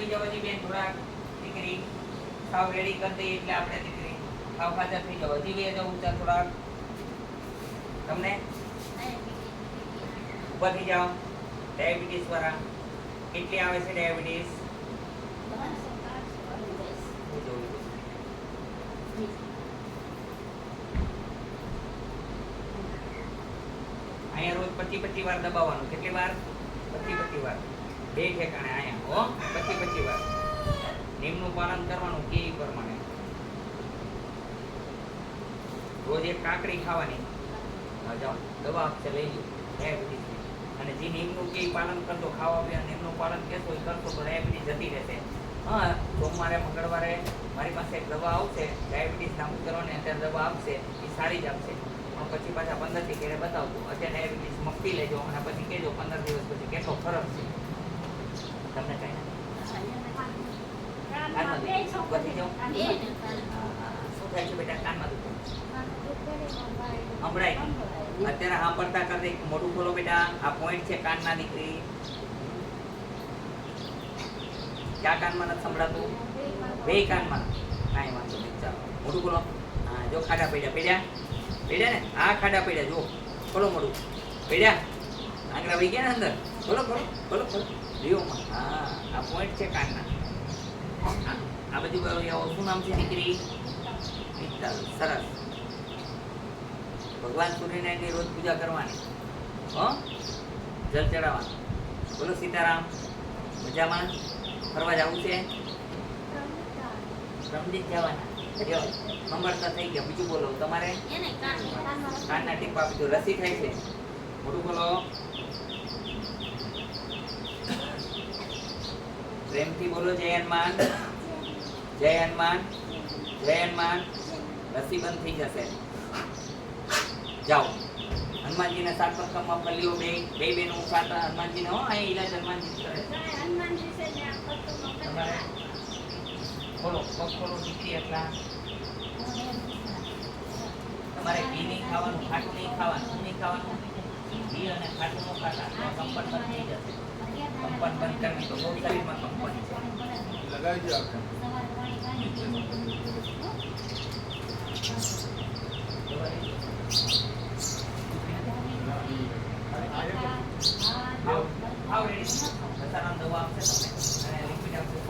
થઈ જાવ હજી બેન થોડા દીકરી સાવ રેડી કરી દઈએ એટલે આપણે દીકરી સાવ હાજર થઈ જાવ હજી બે જાવ ઊંચા થોડા તમને ઊભા થઈ જાઓ ડાયાબિટીસ વાળા કેટલી આવે છે ડાયાબિટીસ અહીંયા રોજ 25 વાર દબાવવાનું કેટલી વાર 25 વાર બે ઠેકાણે અહીંયા હો 25 વાર નિયમનું પાલન કરવાનું કે પ્રમાણે રોજ એક કાકડી ખાવાની જાઓ દવા આપશે લઈ લો ડાયાબિટીસ અને જે નિયમનું કે પાલન કરતો ખાવા પીવા નિયમનું પાલન કરતો એ કરતો તો ડાયાબિટીસ જતી રહેશે હા સોમવારે મંગળવારે મારી પાસે એક દવા આવશે ડાયાબિટીસ નાબૂદ કરવાની અત્યારે દવા આપશે એ સારી જ આપશે પછી પાછા 15 થી ઘરે બતાવજો અત્યારે ડાયાબિટીસ મપી લેજો અને પછી કહેજો 15 દિવસ પછી કેટલો ફરક છે તમને કઈ કાનમાં વધી જાઓ શું થાય છે બેટા કાનમાં દુખે હમણાં અત્યારે સાંભળતા કરતે મોટું ખોલો બેટા આ પોઈન્ટ છે કાનના દીકરી ક્યાં કાનમાં નથી સંભળાતું બે કાનમાં કાંઈ વાંધો નહીં ચાલો મોટું ખોલો હા જો ખાડા પડ્યા ને આ ખાડા પડ્યા જો ખોલો મોટું પડ્યા આંગળા વહી ગયા ને અંદર ખોલો લ્યોમાં હા આ પોઈન્ટ છે કાનના આ બધું શું નામ છે દીકરી સરસ ભગવાન સૂર્યનારાયણની રોજ પૂજા કરવાની હો જલ ચડાવવાનું બોલો સીતારામ મજામાં ફરવા જવું છે રમજીત જવાના સંભાળતા થઈ ગયા બીજું બોલો તમારે કાનના ટીપ આપી દો રસી થાય છે મોટું બોલો પ્રેમથી બોલો જય હનુમાન રસી બંધ થઈ જશે જાઓ હનુમાનજીને 7 પક્કમમાં ફલ્યો બે બેનું ખાતા હનુમાનજીને હો અહીં ઈલાજ હનુમાનજી કરે તમારે ખોલો પગ ખોલો દીકરી એટલા તમારે ઘી નહીં ખાવાનું ખાટું નહીં ખાવાનું ઘી અને ખાટું નો ખાતા કંપન બંધ થઈ જશે કંપન બંધ કરવી તો બહુ શરીરમાં કંપન છે લગાવી દો હાવ રેડી બસારામ દવા આપશે તમને અને લિક્વિડ આપશે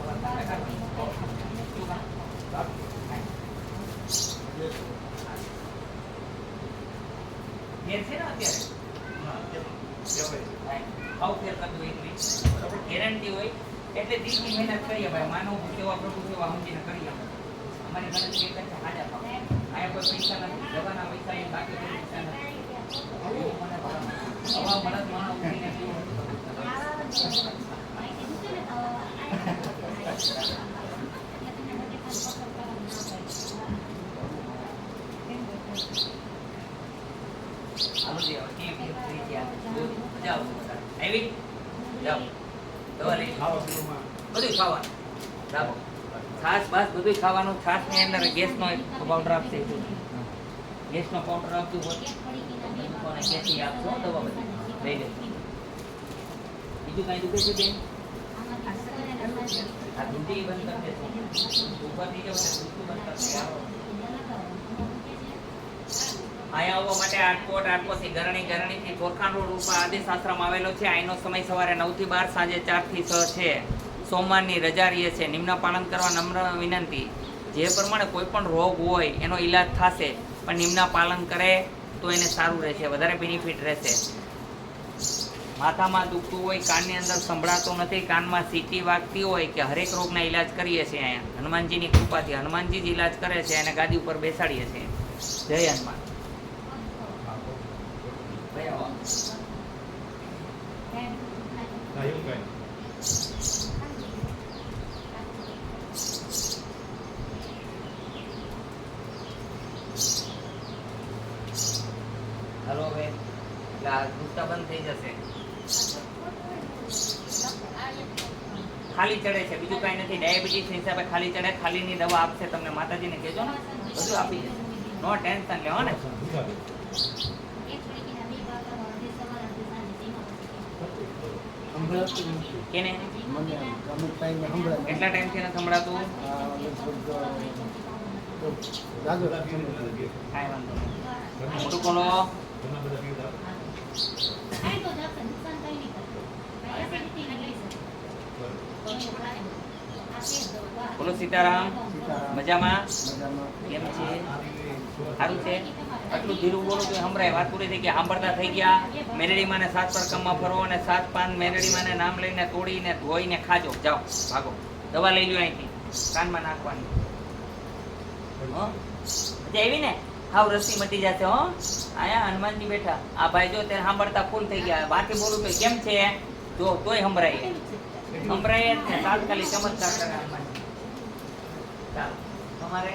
ગેરંટી હોય એટલે દીકરી મહેનત કરીએ ભાઈ માનવ સેવા પ્રભુ સેવા સમજીને કરીએ અમારી ગણતરી એક જ હાજર આયા કોઈ પૈસા નથી દવાના પૈસા એ બાકી કોઈ પૈસા નથી મને હવા મળત માણસ ઉઠીને છાસ બાસ બધું ખાવાનું છાસ ની અંદર ગેસ નો પાવડર આપશે ગેસ નો પાવડર આપતું હોય ગેસી આપશો દવા બધી લઈ લે બીજું કઈ દુખે છે બેન આ દૂધી બંધ કરી દેશો ઉપર થી જવું દૂધું બંધ કરશે આયા આવવા માટે આટકોટથી ગરણી થી ગોરખાન રોડ ઉપર આદેશ આશ્રમ આવેલો છે અહીંનો સમય સવારે 9 થી 12 સાંજે 4 થી 6 છે સોમવારની રજા રહે છે નિમ્ન પાલન કરવા નમ્ર વિનંતી જે પ્રમાણે કોઈ પણ રોગ હોય એનો ઈલાજ થશે પણ નિમ્ન પાલન કરે તો એને સારું રહેશે વધારે બેનિફિટ રહેશે માથામાં દુખતું હોય કાનની અંદર સંભળાતો નથી કાનમાં સીટી વાગતી હોય કે હરેક રોગના ઈલાજ કરીએ છીએ અહીંયા હનુમાનજીની કૃપાથી હનુમાનજી જ ઈલાજ કરે છે અને ગાદી ઉપર બેસાડીએ છીએ જય હનુમાન હલો હવે ગુસ્સા બંધ થઈ જશે ખાલી ચડે છે બીજું કઈ નથી ડાયાબિટીસ હિસાબે ખાલી ચડે ખાલીની દવા આપશે તમને માતાજીને કહેજો ને બધું આપી જશે નો ટેન્શન લેવો ને કેને મને અમુક ટાઈમે સંભળાય. કેટલા ટાઈમથી નથી સંભળાતું? લગભગ જાજો કાંઈ વાંધો નહીં. મોટું બોલો. બોલો સીતારામ. મજામાં? કેમ છે? સારું છે? આટલું ધીરું બોલો તો સંભળાય. વાત પૂરી થઈ ગઈ. સાંભળતા થઈ ગયા. મેરડીમાં ને 7 પરકમમાં ફરો અને 7 પાન મેરડીમાં ને નામ લઈને તોડીને ધોઈને ખાજો. જાઓ ભાગો. દવા લઈ લ્યો અહીંથી. કાનમાં નાખવાની. હો મજા આવી ને? હાવ રસી મટી જશે. હો આયા હનુમાનજી બેઠા. આ ભાઈ જો ત્યારે સાંભળતા ફૂલ થઈ ગયા. બાકી બોલું તો કેમ છે જો તોય સંભળાય. સંભળાય જ ને. તાત્કાલિક ચમત્કાર કરે હનુમાનજી. ચાલો તમારે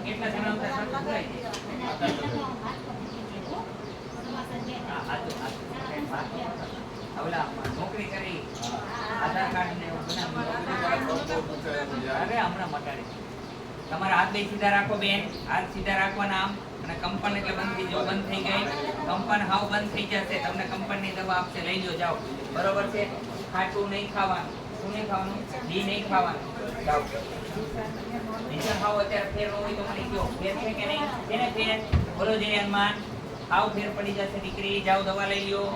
કેટલા જણા ઓલા નોકરી કરી આધાર કાર્ડ ને એવું બનાવ્યું. અરે હમણાં મટાડી. તમારા હાથ બે સીધા રાખો બેન. હાથ સીધા રાખવાના આમ. અને કંપન એટલે બંધ થઈ જો બંધ થઈ ગઈ. કંપન હાવ બંધ થઈ જશે. તમને કંપનની દવા આપશે. લઈ લો જાઓ. બરોબર છે? ખાટું નહીં ખાવાનું. શું નહીં ખાવાનું? ઘી નહીં ખાવાનું. જાઓ. બીજા ખાવ અત્યારે ફેર ન હોય તો મને કહો. ફેર છે કે નહીં? એને ફેર બોલો જય હનુમાન. આવ ફેર પડી જશે દીકરી. જાઓ દવા લઈ લ્યો.